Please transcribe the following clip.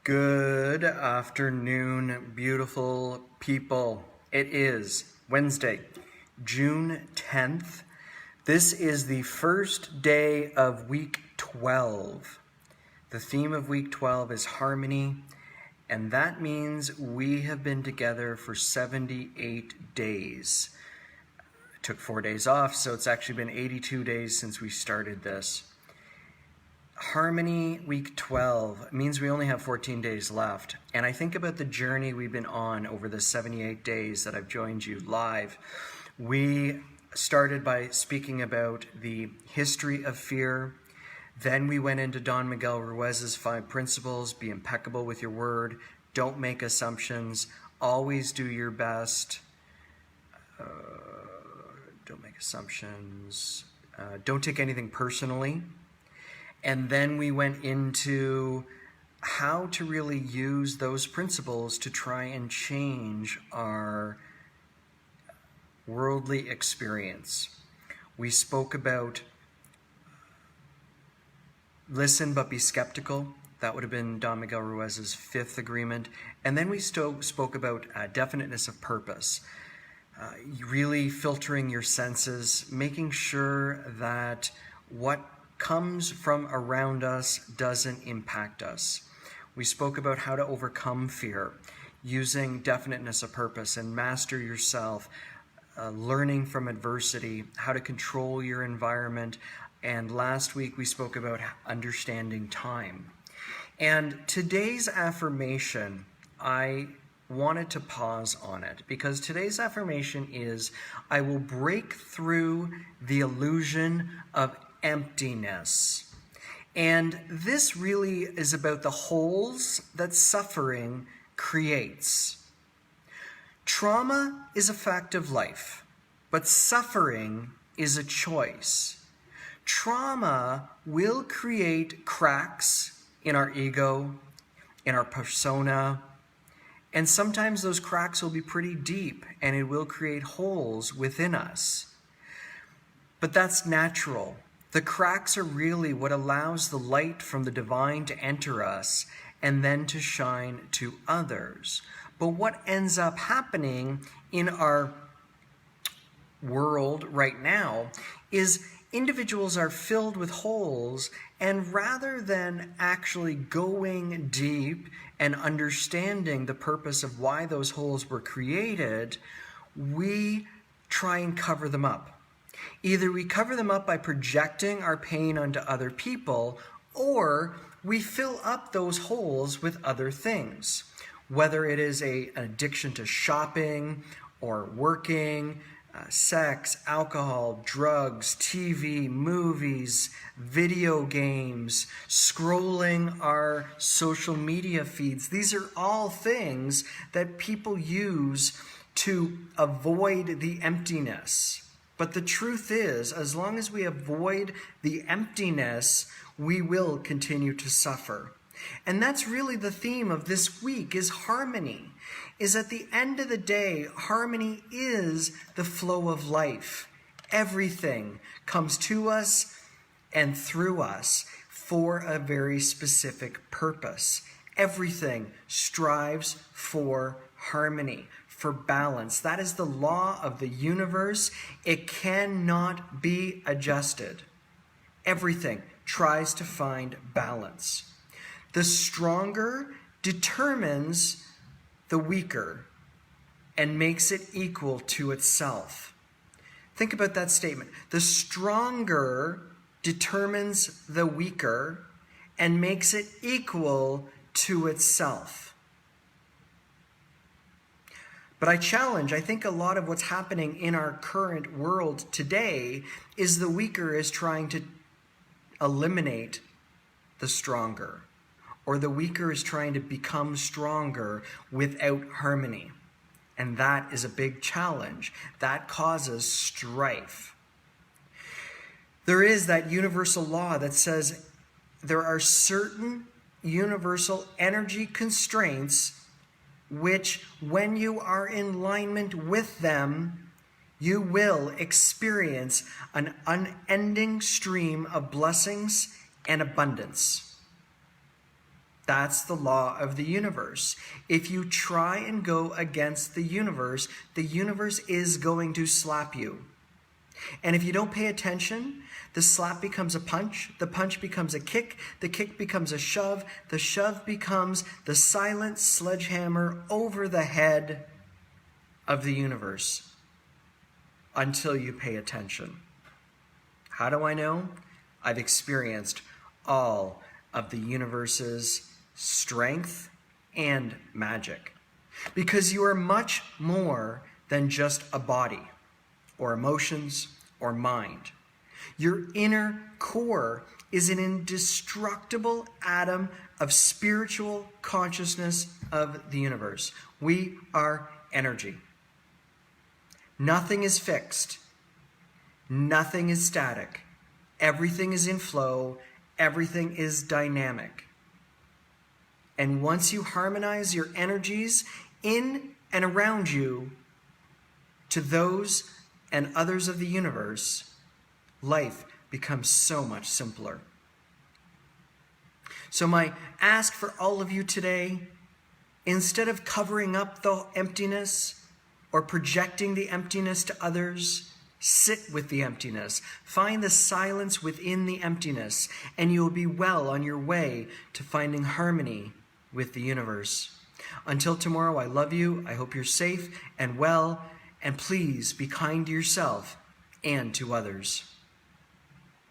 Good afternoon, beautiful people. It is Wednesday, June 10th. This is the first day of week 12. The theme of week 12 is harmony, and that means we have been together for 78 days. I took 4 days off, so it's actually been 82 days since we started this. Harmony week 12 means we only have 14 days left. And I think about the journey we've been on over the 78 days that I've joined you live. We started by speaking about the history of fear. Then we went into Don Miguel Ruiz's 5 principles. Be impeccable with your word. Don't make assumptions. Always do your best. Don't make assumptions. Don't take anything personally. And then we went into how to really use those principles to try and change our worldly experience. We spoke about listen but be skeptical. That would have been Don Miguel Ruiz's 5th agreement. And then we spoke about definiteness of purpose. Really filtering your senses, making sure that what comes from around us doesn't impact us. We spoke about how to overcome fear, using definiteness of purpose and master yourself, learning from adversity, how to control your environment, and last week we spoke about understanding time. And today's affirmation, I wanted to pause on it because today's affirmation is, I will break through the illusion of emptiness. And this really is about the holes that suffering creates. Trauma is a fact of life, but suffering is a choice. Trauma will create cracks in our ego, in our persona, and sometimes those cracks will be pretty deep and it will create holes within us. But that's natural. The cracks are really what allows the light from the divine to enter us and then to shine to others. But what ends up happening in our world right now is individuals are filled with holes, and rather than actually going deep and understanding the purpose of why those holes were created, we try and cover them up. Either we cover them up by projecting our pain onto other people, or we fill up those holes with other things. Whether it is an addiction to shopping or working, sex, alcohol, drugs, TV, movies, video games, scrolling our social media feeds. These are all things that people use to avoid the emptiness. But the truth is, as long as we avoid the emptiness, we will continue to suffer. And that's really the theme of this week, is harmony. Is at the end of the day, harmony is the flow of life. Everything comes to us and through us for a very specific purpose. Everything strives for harmony, for balance. That is the law of the universe. It cannot be adjusted. Everything tries to find balance. The stronger determines the weaker and makes it equal to itself. Think about that statement. The stronger determines the weaker and makes it equal to itself. But I think a lot of what's happening in our current world today is the weaker is trying to eliminate the stronger, or the weaker is trying to become stronger without harmony. And that is a big challenge. That causes strife. There is that universal law that says there are certain universal energy constraints which, when you are in alignment with them, you will experience an unending stream of blessings and abundance. That's the law of the universe. If you try and go against the universe is going to slap you. And if you don't pay attention, the slap becomes a punch, the punch becomes a kick, the kick becomes a shove, the shove becomes the silent sledgehammer over the head of the universe until you pay attention. How do I know? I've experienced all of the universe's strength and magic. Because you are much more than just a body, or emotions, or mind. Your inner core is an indestructible atom of spiritual consciousness of the universe. We are energy. Nothing is fixed. Nothing is static. Everything is in flow. Everything is dynamic. And once you harmonize your energies in and around you to those and others of the universe, life becomes so much simpler. So my ask for all of you today, instead of covering up the emptiness or projecting the emptiness to others, sit with the emptiness. Find the silence within the emptiness, and you will be well on your way to finding harmony with the universe. Until tomorrow, I love you. I hope you're safe and well, and please be kind to yourself and to others.